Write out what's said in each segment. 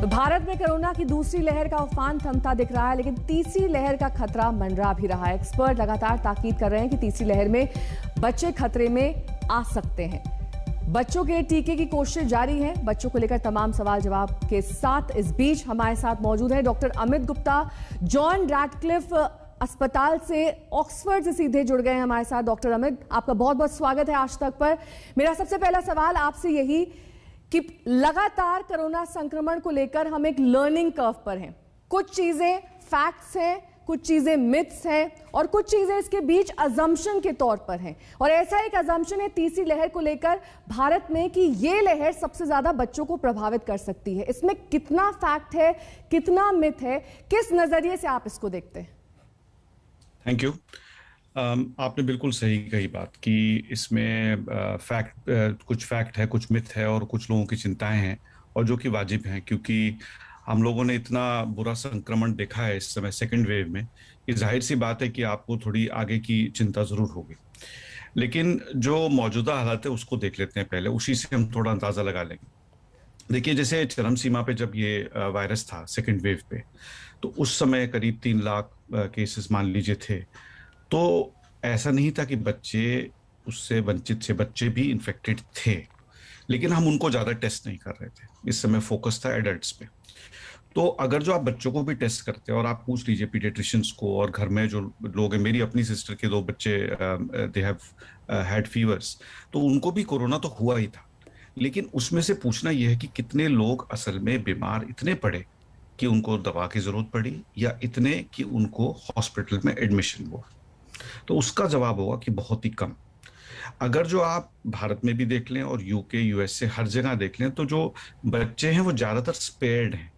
तो भारत में कोरोना की दूसरी लहर का उफान थमता दिख रहा है, लेकिन तीसरी लहर का खतरा मंडरा भी रहा है। एक्सपर्ट लगातार ताकीद कर रहे हैं कि तीसरी लहर में बच्चे खतरे में आ सकते हैं। बच्चों के लिए टीके की कोशिश जारी है। बच्चों को लेकर तमाम सवाल जवाब के साथ इस बीच हमारे साथ मौजूद है doctor Amit Gupta, John Radcliffe अस्पताल से, ऑक्सफोर्ड से सीधे जुड़ गए हैं हमारे साथ। डॉक्टर अमित, आपका बहुत बहुत स्वागत है आज तक पर। मेरा सबसे पहला सवाल आपसे यही कि लगातार कोरोना संक्रमण को लेकर हम एक लर्निंग कर्व पर हैं। कुछ चीजें फैक्ट्स हैं, कुछ चीजें मिथ्स हैं और कुछ चीजें इसके बीच अजम्पशन के तौर पर हैं। और ऐसा एक अजम्पशन है तीसरी लहर को लेकर भारत में कि ये लहर सबसे ज्यादा बच्चों को प्रभावित कर सकती है। इसमें कितना फैक्ट है, कितना मिथ है, किस नजरिए से आप इसको देखते हैं? Thank you. आपने बिल्कुल सही कही बात कि इसमें कुछ फैक्ट है, कुछ मिथ है और कुछ लोगों की चिंताएं हैं, और जो कि वाजिब हैं, क्योंकि हम लोगों ने इतना बुरा संक्रमण देखा है इस समय सेकंड वेव में कि जाहिर सी बात है कि आपको थोड़ी आगे की चिंता जरूर होगी। लेकिन जो मौजूदा हालत है उसको देख लेते हैं पहले, उसी से हम थोड़ा अंदाजा लगा लेंगे। देखिए, जैसे चरम सीमा पे जब ये वायरस था सेकंड वेव पे, तो उस समय करीब 3 लाख केसेस मान लीजिए थे। तो ऐसा नहीं था कि बच्चे उससे वंचित थे, बच्चे भी इन्फेक्टेड थे, लेकिन हम उनको ज़्यादा टेस्ट नहीं कर रहे थे। इस समय फोकस था एडल्ट्स पे। तो अगर जो आप बच्चों को भी टेस्ट करते हैं और आप पूछ लीजिए पीडियाट्रिशियंस को, और घर में जो लोग हैं, मेरी अपनी सिस्टर के 2 बच्चे दे हैव हैड फीवर्स, तो उनको भी कोरोना तो हुआ ही था। लेकिन उसमें से पूछना यह है कि कितने लोग असल में बीमार इतने पड़े कि उनको दवा की जरूरत पड़ी, या इतने कि उनको हॉस्पिटल में एडमिशन हुआ। तो उसका जवाब होगा कि बहुत ही कम। अगर जो आप भारत में भी देख लें और यूके, यूएसए, हर जगह देख लें, तो जो बच्चे हैं वो ज्यादातर स्पेयर्ड हैं।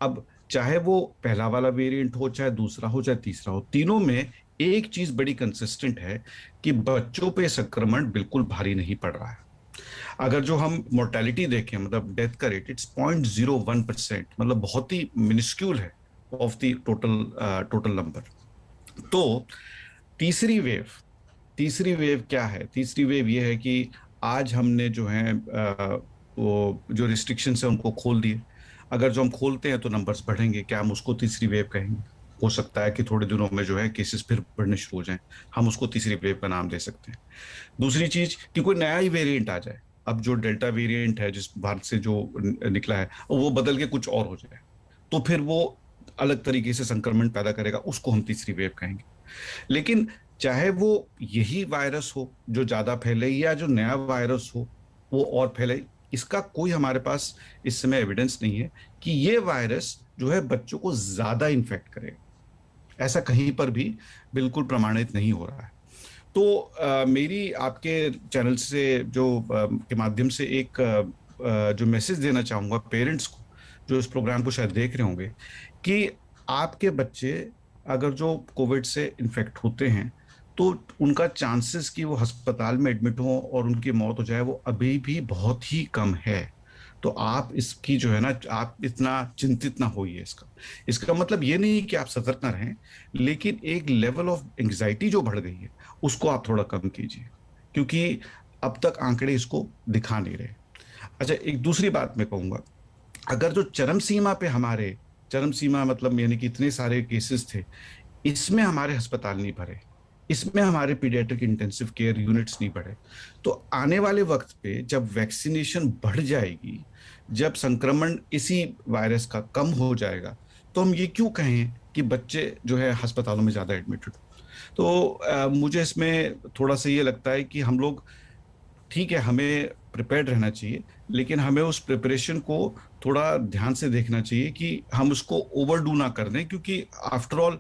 अब चाहे वो पहला वाला वेरिएंट हो, चाहे दूसरा हो, चाहे तीसरा हो, तीनों में एक चीज बड़ी कंसिस्टेंट है कि बच्चों पे संक्रमण बिल्कुल भारी नहीं पड़ रहा है। अगर जो हम मोर्टेलिटी देखें, मतलब डेथ का रेट, इट्स 0.01%, मतलब बहुत ही मिनिस्क्यूल है ऑफ द टोटल नंबर। तो तीसरी वेव क्या है? तीसरी वेव ये है कि आज हमने जो है वो जो रिस्ट्रिक्शंस है उनको खोल दिए। अगर जो हम खोलते हैं तो नंबर्स बढ़ेंगे, क्या हम उसको तीसरी वेव कहेंगे? हो सकता है कि थोड़े दिनों में जो है केसेस फिर बढ़ने शुरू हो जाएं, हम उसको तीसरी वेव का नाम दे सकते हैं। दूसरी चीज कि कोई नया ही वेरिएंट आ जाए। अब जो डेल्टा वेरिएंट है जिस भारत से जो निकला है, वो बदल के कुछ और हो जाए, तो फिर वो अलग तरीके से संक्रमण पैदा करेगा, उसको हम तीसरी वेव कहेंगे। लेकिन चाहे वो यही वायरस हो जो ज्यादा फैले, या जो नया वायरस हो वो और फैले, इसका कोई हमारे पास इस समय एविडेंस नहीं है कि ये वायरस जो है बच्चों को ज्यादा इन्फेक्ट करेगा। ऐसा कहीं पर भी बिल्कुल प्रमाणित नहीं हो रहा है। तो मेरी आपके चैनल से के माध्यम से एक जो मैसेज देना चाहूंगा पेरेंट्स को, जो इस प्रोग्राम को शायद देख रहे होंगे, कि आपके बच्चे अगर जो कोविड से इन्फेक्ट होते हैं तो उनका चांसेस कि वो अस्पताल में एडमिट हो और उनकी मौत हो जाए वो अभी भी बहुत ही कम है। तो आप इसकी जो है ना, आप इतना चिंतित ना होइए। इसका मतलब ये नहीं कि आप सतर्क ना रहें, लेकिन एक लेवल ऑफ एंग्जाइटी जो बढ़ गई है उसको आप थोड़ा कम कीजिए, क्योंकि अब तक आंकड़े इसको दिखा नहीं रहे। अच्छा, एक दूसरी बात मैं कहूंगा, अगर जो चरम सीमा मतलब यानी कि इतने सारे केसेस थे, इसमें हमारे अस्पताल नहीं भरे, इसमें हमारे पीडियाट्रिक इंटेंसिव केयर यूनिट्स नहीं बढ़े, तो आने वाले वक्त पे जब वैक्सीनेशन बढ़ जाएगी, जब संक्रमण इसी वायरस का कम हो जाएगा, तो हम ये क्यों कहें कि बच्चे जो है अस्पतालों में ज्यादा एडमिटेड हो? तो मुझे इसमें थोड़ा सा ये लगता है कि हम लोग, ठीक है, हमें प्रिपेयर्ड रहना चाहिए, लेकिन हमें उस प्रिपरेशन को थोड़ा ध्यान से देखना चाहिए कि हम उसको ओवरडू ना कर दें, क्योंकि आफ्टर ऑल